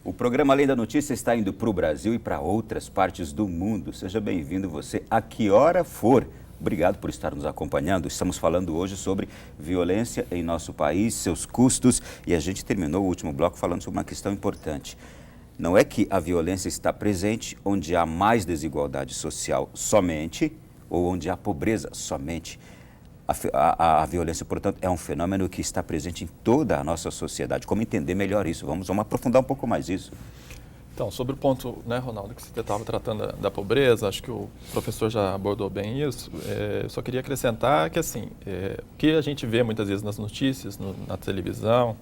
O programa Além da Notícia está indo para o Brasil e para outras partes do mundo. Seja bem-vindo você a que hora for. Obrigado por estar nos acompanhando. Estamos falando hoje sobre violência em nosso país, seus custos, e a gente terminou o último bloco falando sobre uma questão importante. Não é que a violência está presente onde há mais desigualdade social somente, ou onde há pobreza somente. A violência, portanto, é um fenômeno que está presente em toda a nossa sociedade. Como entender melhor isso? Vamos aprofundar um pouco mais isso. Então, sobre o ponto, né, Ronaldo, que você estava tratando da pobreza, acho que o professor já abordou bem isso. Eu só queria acrescentar que, assim, o que a gente vê muitas vezes nas notícias, na televisão,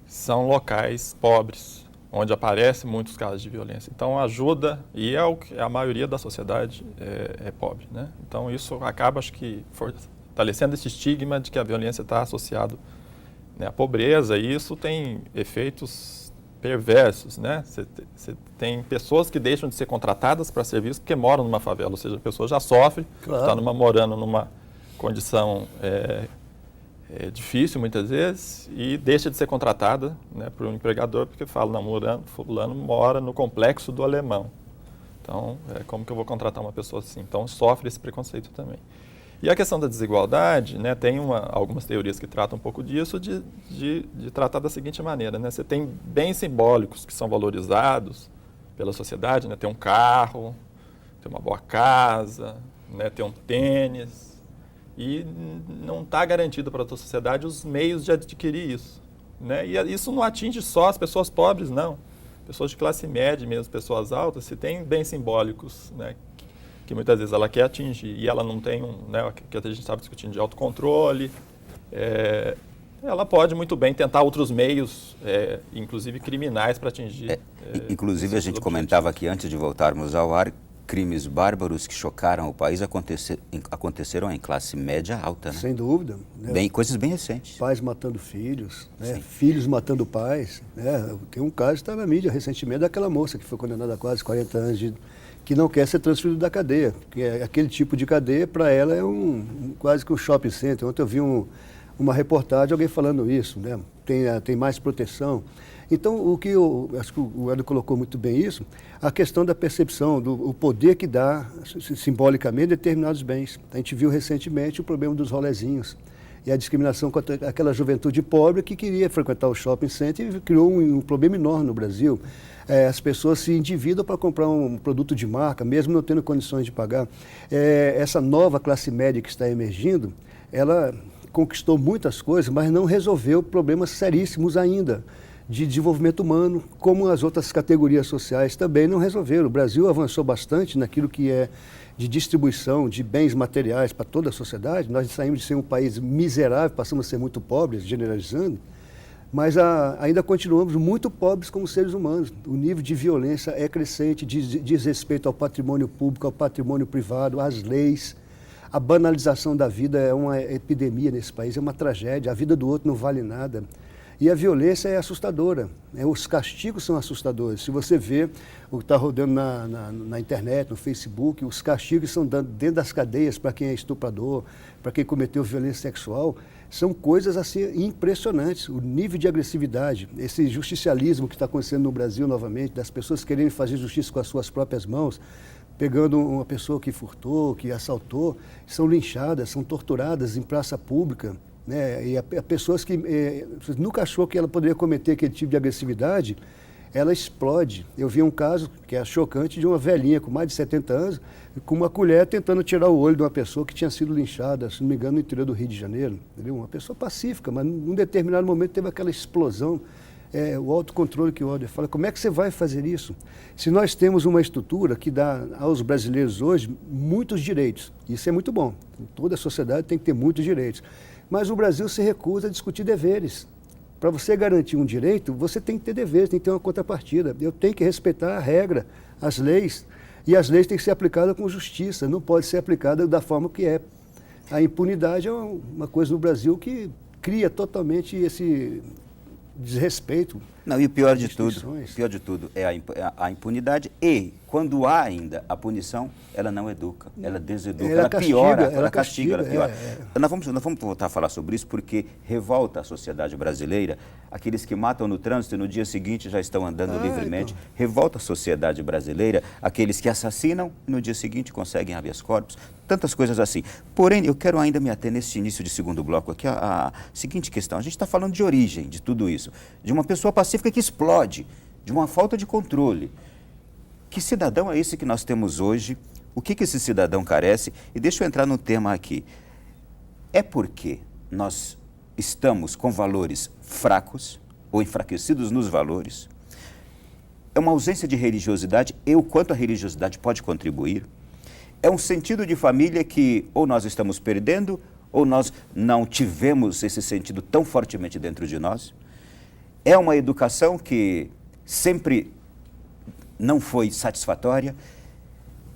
são locais pobres, onde aparecem muitos casos de violência. Então, ajuda, e a maioria da sociedade é pobre, né? Então, isso acaba, acho que, fortalecendo esse estigma de que a violência está associada, né, à pobreza, e isso tem efeitos perversos, né? Você tem pessoas que deixam de ser contratadas para serviço porque moram numa favela, ou seja, a pessoa já sofre, está morando numa condição difícil muitas vezes e deixa de ser contratada, né, por um empregador porque fala, não, fulano mora no Complexo do Alemão. Então, como que eu vou contratar uma pessoa assim? Então, sofre esse preconceito também. E a questão da desigualdade, né, tem algumas teorias que tratam um pouco disso, de tratar da seguinte maneira, né? Você tem bens simbólicos que são valorizados pela sociedade, né? Tem um carro, tem uma boa casa, né? Tem um tênis, e não está garantido para a sociedade os meios de adquirir isso, né? E isso não atinge só as pessoas pobres, não. Pessoas de classe média mesmo, pessoas altas, se tem bens simbólicos, né, que muitas vezes ela quer atingir e ela não tem né, que a gente estava discutindo de autocontrole, ela pode muito bem tentar outros meios, inclusive criminais, para atingir. Inclusive a gente comentava aqui antes de voltarmos ao ar, crimes bárbaros que chocaram o país aconteceram em classe média alta, né? Sem dúvida. Né? Coisas bem recentes. Pais matando filhos, né? Filhos matando pais. Né? Tem um caso que está na mídia recentemente daquela moça que foi condenada a quase 40 anos que não quer ser transferida da cadeia, porque aquele tipo de cadeia para ela é quase que um shopping center. Ontem eu vi uma reportagem, alguém falando isso, né? Tem mais proteção. Então, acho que o Hélio colocou muito bem isso, a questão da percepção, do poder que dá simbolicamente determinados bens. A gente viu recentemente o problema dos rolezinhos e a discriminação contra aquela juventude pobre que queria frequentar o shopping center e criou um problema enorme no Brasil. As pessoas se endividam para comprar um produto de marca, mesmo não tendo condições de pagar. Essa nova classe média que está emergindo, ela conquistou muitas coisas, mas não resolveu problemas seríssimos ainda de desenvolvimento humano, como as outras categorias sociais também não resolveram. O Brasil avançou bastante naquilo que é de distribuição de bens materiais para toda a sociedade. Nós saímos de ser um país miserável, passamos a ser muito pobres, generalizando, mas ainda continuamos muito pobres como seres humanos. O nível de violência é crescente, diz respeito ao patrimônio público, ao patrimônio privado, às leis. A banalização da vida é uma epidemia nesse país, é uma tragédia. A vida do outro não vale nada. E a violência é assustadora, né? Os castigos são assustadores. Se você vê o que está rodando na internet, no Facebook, os castigos são dentro das cadeias para quem é estuprador, para quem cometeu violência sexual, são coisas assim impressionantes. O nível de agressividade, esse justicialismo que está acontecendo no Brasil novamente, das pessoas querendo fazer justiça com as suas próprias mãos, pegando uma pessoa que furtou, que assaltou, são linchadas, são torturadas em praça pública. Né? E há pessoas que nunca achou que ela poderia cometer aquele tipo de agressividade, ela explode. Eu vi um caso que é chocante de uma velhinha com mais de 70 anos, com uma colher tentando tirar o olho de uma pessoa que tinha sido linchada, se não me engano, no interior do Rio de Janeiro. Entendeu? Uma pessoa pacífica, mas num determinado momento teve aquela explosão. O autocontrole que o Helder fala, como é que você vai fazer isso? Se nós temos uma estrutura que dá aos brasileiros hoje muitos direitos, isso é muito bom, toda a sociedade tem que ter muitos direitos, mas o Brasil se recusa a discutir deveres. Para você garantir um direito, você tem que ter deveres, tem que ter uma contrapartida. Eu tenho que respeitar a regra, as leis, e as leis têm que ser aplicadas com justiça, não pode ser aplicada da forma que é. A impunidade é uma coisa no Brasil que cria totalmente esse desrespeito. Não, e o pior de tudo é a impunidade e quando há ainda a punição, ela não educa, ela deseduca, Ela ela castiga, piora, ela ela castiga, ela castiga, piora. Nós vamos voltar a falar sobre isso porque revolta a sociedade brasileira, aqueles que matam no trânsito e no dia seguinte já estão andando livremente. Então. Revolta a sociedade brasileira, aqueles que assassinam e no dia seguinte conseguem habeas corpus, tantas coisas assim. Porém, eu quero ainda me ater nesse início de segundo bloco aqui a seguinte questão. A gente está falando de origem de tudo isso, de uma pessoa pacífica que explode, de uma falta de controle. Que cidadão é esse que nós temos hoje? O que esse cidadão carece? E deixa eu entrar no tema aqui. É porque nós estamos com valores fracos ou enfraquecidos nos valores? É uma ausência de religiosidade e o quanto a religiosidade pode contribuir? É um sentido de família que ou nós estamos perdendo ou nós não tivemos esse sentido tão fortemente dentro de nós? É uma educação que sempre não foi satisfatória?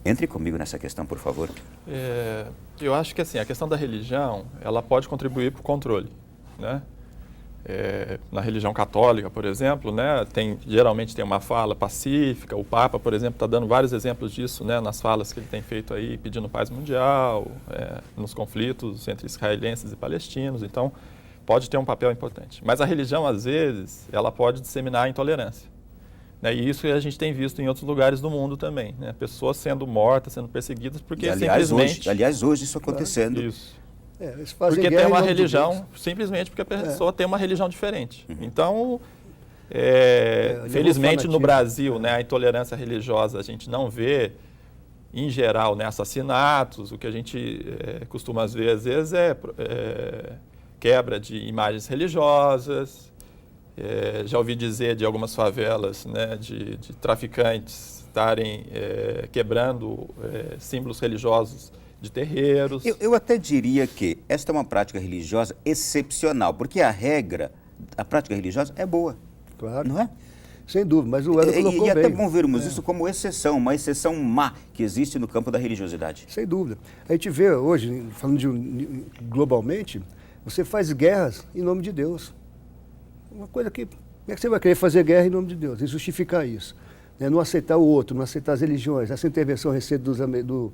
Entre comigo nessa questão, por favor. Eu acho que assim, a questão da religião, ela pode contribuir para o controle, né? Na religião católica, por exemplo, né, geralmente tem uma fala pacífica. O Papa, por exemplo, está dando vários exemplos disso, né, nas falas que ele tem feito aí, pedindo paz mundial, nos conflitos entre israelenses e palestinos. Então, pode ter um papel importante. Mas a religião, às vezes, ela pode disseminar a intolerância. E isso a gente tem visto em outros lugares do mundo também, né? Pessoas sendo mortas, sendo perseguidas porque simplesmente... Aliás, hoje isso acontecendo. Isso. Eles fazem porque guerra tem uma em nome de religião, Deus. simplesmente porque a pessoa tem uma religião diferente. Uhum. Então, é felizmente no fanatismo. Brasil, né, a intolerância religiosa a gente não vê, em geral, né, assassinatos. O que a gente costuma ver, às vezes, é quebra de imagens religiosas. Já ouvi dizer de algumas favelas, né, de traficantes estarem quebrando símbolos religiosos de terreiros. Eu até diria que esta é uma prática religiosa excepcional, porque a prática religiosa é boa, Claro. não é? Sem dúvida, mas o Helder colocou E é bem. até bom vermos isso como exceção, uma exceção má que existe no campo da religiosidade. Sem dúvida. A gente vê hoje, falando globalmente, você faz guerras em nome de Deus. Uma coisa que... Como é que você vai querer fazer guerra em nome de Deus? E justificar isso. Né? Não aceitar o outro, não aceitar as religiões. Essa intervenção recente do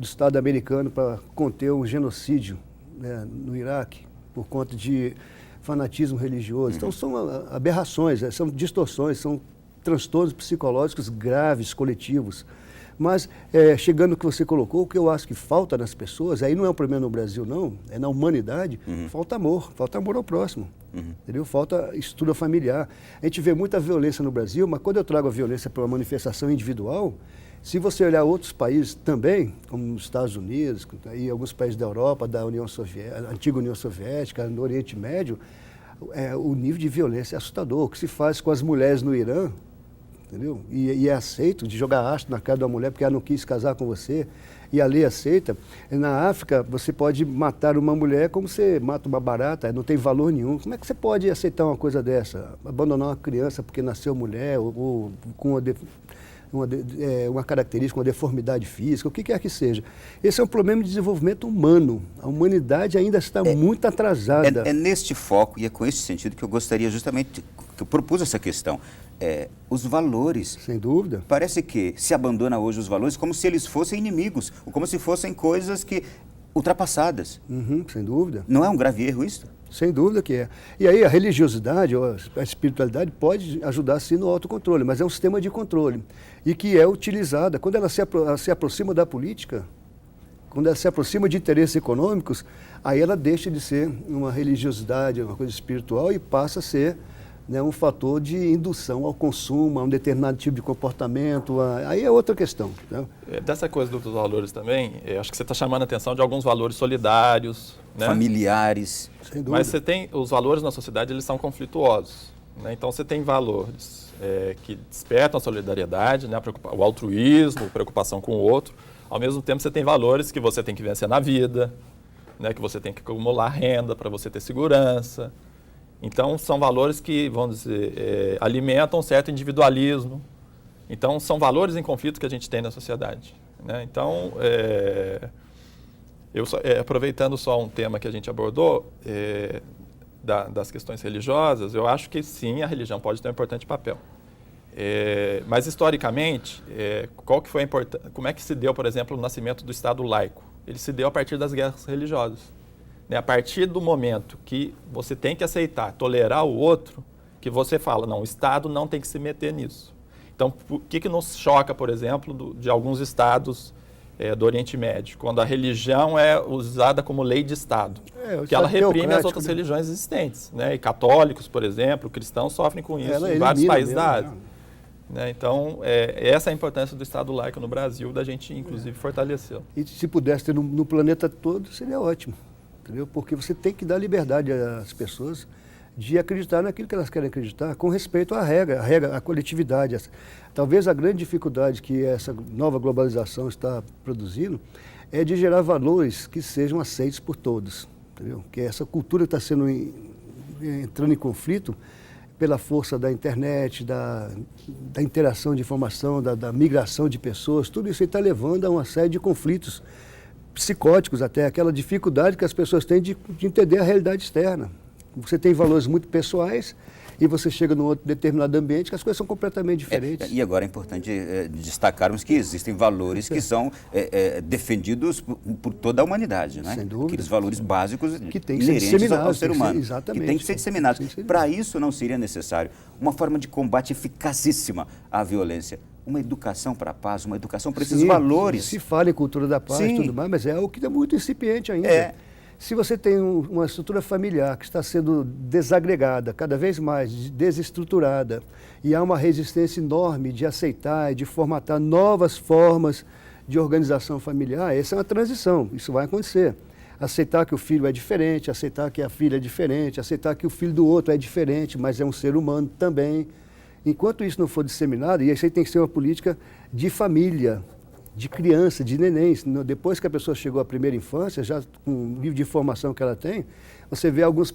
Estado americano para conter um genocídio, né, no Iraque, por conta de fanatismo religioso. Então são aberrações, são distorções, são transtornos psicológicos graves, coletivos. Mas, chegando no que você colocou, o que eu acho que falta nas pessoas, aí não é um problema no Brasil não, é na humanidade, falta amor ao próximo. Entendeu? Falta estrutura familiar. A gente vê muita violência no Brasil, mas quando eu trago a violência para uma manifestação individual, se você olhar outros países também, como nos Estados Unidos, e alguns países da Europa, da União Soviética, antiga União Soviética, no Oriente Médio, o nível de violência é assustador. O que se faz com as mulheres no Irã, entendeu? E é aceito de jogar astro na cara de uma mulher porque ela não quis casar com você, e a lei aceita. Na África, você pode matar uma mulher como você mata uma barata, não tem valor nenhum. Como é que você pode aceitar uma coisa dessa? Abandonar uma criança porque nasceu mulher ou com uma característica, uma deformidade física, o que quer que seja. Esse é um problema de desenvolvimento humano. A humanidade ainda está muito atrasada. É neste foco e é com esse sentido que eu gostaria justamente, que eu propus essa questão. Os valores. Sem dúvida. Parece que se abandona hoje os valores como se eles fossem inimigos, ou como se fossem coisas que ultrapassadas. Sem dúvida. Não é um grave erro isso? Sem dúvida que é. E aí a religiosidade, ou a espiritualidade pode ajudar sim no autocontrole, mas é um sistema de controle e que é utilizada. Quando ela se aproxima da política, quando ela se aproxima de interesses econômicos, aí ela deixa de ser uma religiosidade, uma coisa espiritual e passa a ser, né, um fator de indução ao consumo, a um determinado tipo de comportamento. Aí é outra questão. Né? Dessa coisa dos valores também, acho que você está chamando a atenção de alguns valores solidários, né? Familiares. Sem dúvida. Mas você tem, os valores na sociedade, eles são conflituosos. Né? Então você tem valores que despertam a solidariedade, né? O altruísmo, preocupação com o outro. Ao mesmo tempo você tem valores que você tem que vencer na vida, né? Que você tem que acumular renda para você ter segurança. Então, são valores que, vamos dizer, alimentam um certo individualismo. Então, são valores em conflito que a gente tem na sociedade. Né? Então, aproveitando só um tema que a gente abordou, das questões religiosas, eu acho que sim, a religião pode ter um importante papel. Mas historicamente, qual que foi como é que se deu, por exemplo, o nascimento do Estado laico? Ele se deu a partir das guerras religiosas. Né? A partir do momento que você tem que aceitar, tolerar o outro, que você fala, não, o Estado não tem que se meter nisso. Então, o que nos choca, por exemplo, de alguns estados do Oriente Médio, quando a religião é usada como lei de Estado, que ela reprime as outras religiões existentes. Né? E católicos, por exemplo, cristãos sofrem com isso em vários países da Ásia. Né? Então, essa é a importância do Estado laico no Brasil, da gente, inclusive, fortalecê-lo. E se pudesse ter no planeta todo, seria ótimo, entendeu? Porque você tem que dar liberdade às pessoas de acreditar naquilo que elas querem acreditar, com respeito à regra, à coletividade. Talvez a grande dificuldade que essa nova globalização está produzindo é de gerar valores que sejam aceitos por todos, entendeu? Que essa cultura está entrando em conflito pela força da internet, da interação de informação, da migração de pessoas, tudo isso está levando a uma série de conflitos psicóticos, até aquela dificuldade que as pessoas têm de entender a realidade externa. Você tem valores muito pessoais e você chega num outro determinado ambiente que as coisas são completamente diferentes. E agora é importante destacarmos que existem valores que são defendidos por toda a humanidade, né? Sem dúvida. Aqueles valores básicos que tem que ser inerentes ao ser humano. Exatamente. Que tem que ser disseminados. Para isso não seria necessário uma forma de combate eficazíssima à violência. Uma educação para a paz, uma educação para esses valores. Se fala em cultura da paz e tudo mais, mas é algo que é muito incipiente ainda. Se você tem uma estrutura familiar que está sendo desagregada, cada vez mais desestruturada, e há uma resistência enorme de aceitar e de formatar novas formas de organização familiar, essa é uma transição, isso vai acontecer. Aceitar que o filho é diferente, aceitar que a filha é diferente, aceitar que o filho do outro é diferente, mas é um ser humano também. Enquanto isso não for disseminado, e isso aí tem que ser uma política de família, de criança, de nenéns. Depois que a pessoa chegou à primeira infância, já com o nível de informação que ela tem, você vê alguns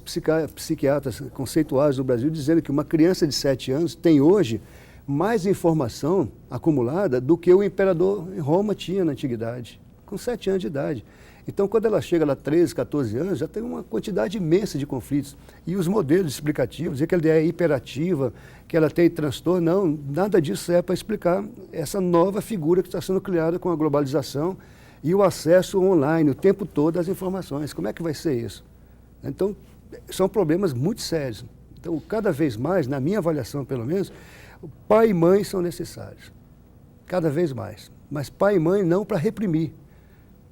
psiquiatras conceituados do Brasil dizendo que uma criança de 7 anos tem hoje mais informação acumulada do que o imperador em Roma tinha na antiguidade, com 7 anos de idade. Então, quando ela chega lá 13, 14 anos, já tem uma quantidade imensa de conflitos. E os modelos explicativos, dizer que ela é hiperativa, que ela tem transtorno, não, nada disso é para explicar essa nova figura que está sendo criada com a globalização e o acesso online o tempo todo às informações. Como é que vai ser isso? Então, são problemas muito sérios. Então, cada vez mais, na minha avaliação pelo menos, pai e mãe são necessários. Cada vez mais. Mas pai e mãe não para reprimir,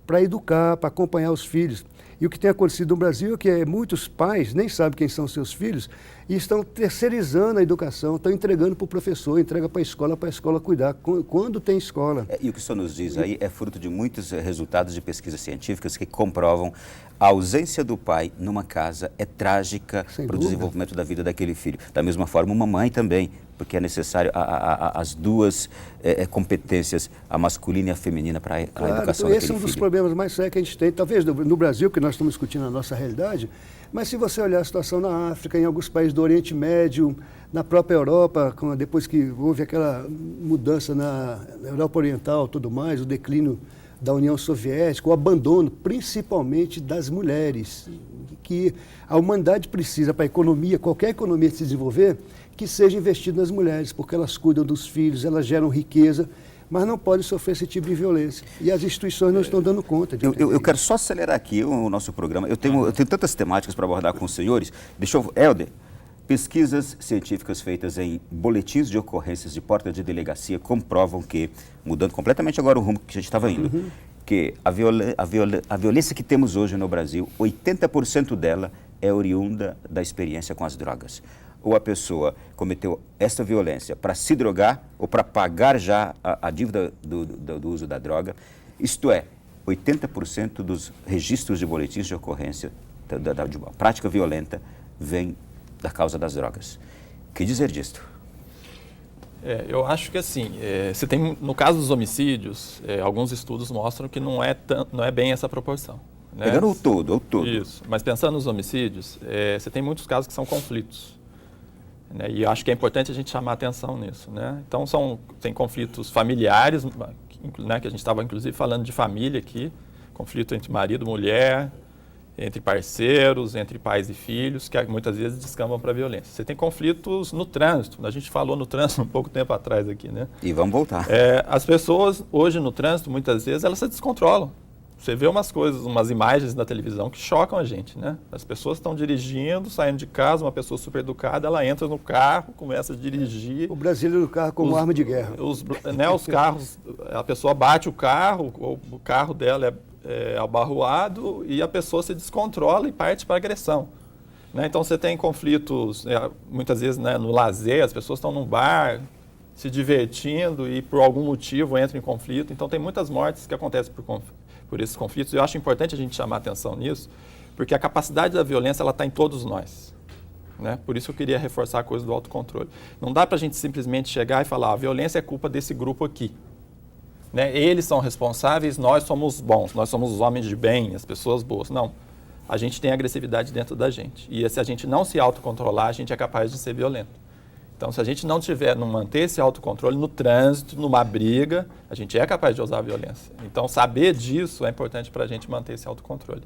para educar, para acompanhar os filhos. E o que tem acontecido no Brasil é que muitos pais nem sabem quem são seus filhos e estão terceirizando a educação, estão entregando para o professor, entrega para a escola cuidar, quando tem escola. E o que o senhor nos diz aí é fruto de muitos resultados de pesquisas científicas que comprovam a ausência do pai numa casa é trágica para o desenvolvimento da vida daquele filho. Da mesma forma, uma mãe também, porque é necessário as duas competências, a masculina e a feminina, para a educação daquele filho. Esse é um dos problemas mais sérios que a gente tem, talvez no Brasil, que nós estamos discutindo a nossa realidade, mas se você olhar a situação na África, em alguns países do Oriente Médio, na própria Europa, depois que houve aquela mudança na Europa Oriental, tudo mais, o declínio da União Soviética, o abandono principalmente das mulheres, que a humanidade precisa para a economia, qualquer economia se desenvolver, que seja investido nas mulheres, porque elas cuidam dos filhos, elas geram riqueza, mas não podem sofrer esse tipo de violência. E as instituições não estão dando conta. Eu quero só acelerar aqui o nosso programa. Eu tenho tantas temáticas para abordar com os senhores. Helder, pesquisas científicas feitas em boletins de ocorrências de porta de delegacia comprovam que, mudando completamente agora o rumo que a gente estava indo, que a violência que temos hoje no Brasil, 80% dela é oriunda da experiência com as drogas. Ou a pessoa cometeu essa violência para se drogar ou para pagar já a dívida do uso da droga. Isto é, 80% dos registros de boletins de ocorrência de uma prática violenta vem da causa das drogas. Que dizer disto? Eu acho que assim, você tem, no caso dos homicídios, alguns estudos mostram que não é bem essa proporção. Né? Pegando o todo. Isso, mas pensando nos homicídios, você tem muitos casos que são conflitos. Né? E acho que é importante a gente chamar a atenção nisso. Né? Então, tem conflitos familiares, né, que a gente estava inclusive falando de família aqui, conflito entre marido e mulher, entre parceiros, entre pais e filhos, que muitas vezes descambam para a violência. Você tem conflitos no trânsito, a gente falou no trânsito um pouco tempo atrás aqui, né? E vamos voltar. As pessoas hoje no trânsito, muitas vezes, elas se descontrolam. Você vê umas coisas, umas imagens na televisão que chocam a gente, né? As pessoas estão dirigindo, saindo de casa, uma pessoa super educada, ela entra no carro, começa a dirigir. O brasileiro do carro como arma de guerra. Os carros, a pessoa bate o carro dela é abarroado e a pessoa se descontrola e parte para a agressão. Né? Então você tem conflitos, muitas vezes, né, no lazer, as pessoas estão num bar se divertindo e por algum motivo entram em conflito. Então tem muitas mortes que acontecem por esses conflitos. Eu acho importante a gente chamar atenção nisso, porque a capacidade da violência está em todos nós. Né? Por isso eu queria reforçar a coisa do autocontrole. Não dá para a gente simplesmente chegar e falar, a violência é culpa desse grupo aqui. Né? Eles são responsáveis, nós somos bons, nós somos os homens de bem, as pessoas boas. Não, a gente tem agressividade dentro da gente. E se a gente não se autocontrolar, a gente é capaz de ser violento. Então, se a gente não manter esse autocontrole no trânsito, numa briga, a gente é capaz de usar a violência. Então, saber disso é importante para a gente manter esse autocontrole.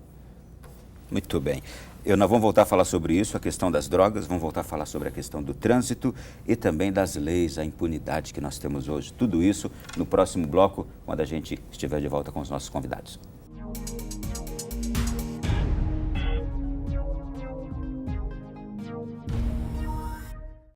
Muito bem. Nós vamos voltar a falar sobre isso, a questão das drogas, vamos voltar a falar sobre a questão do trânsito e também das leis, a impunidade que nós temos hoje. Tudo isso no próximo bloco, quando a gente estiver de volta com os nossos convidados.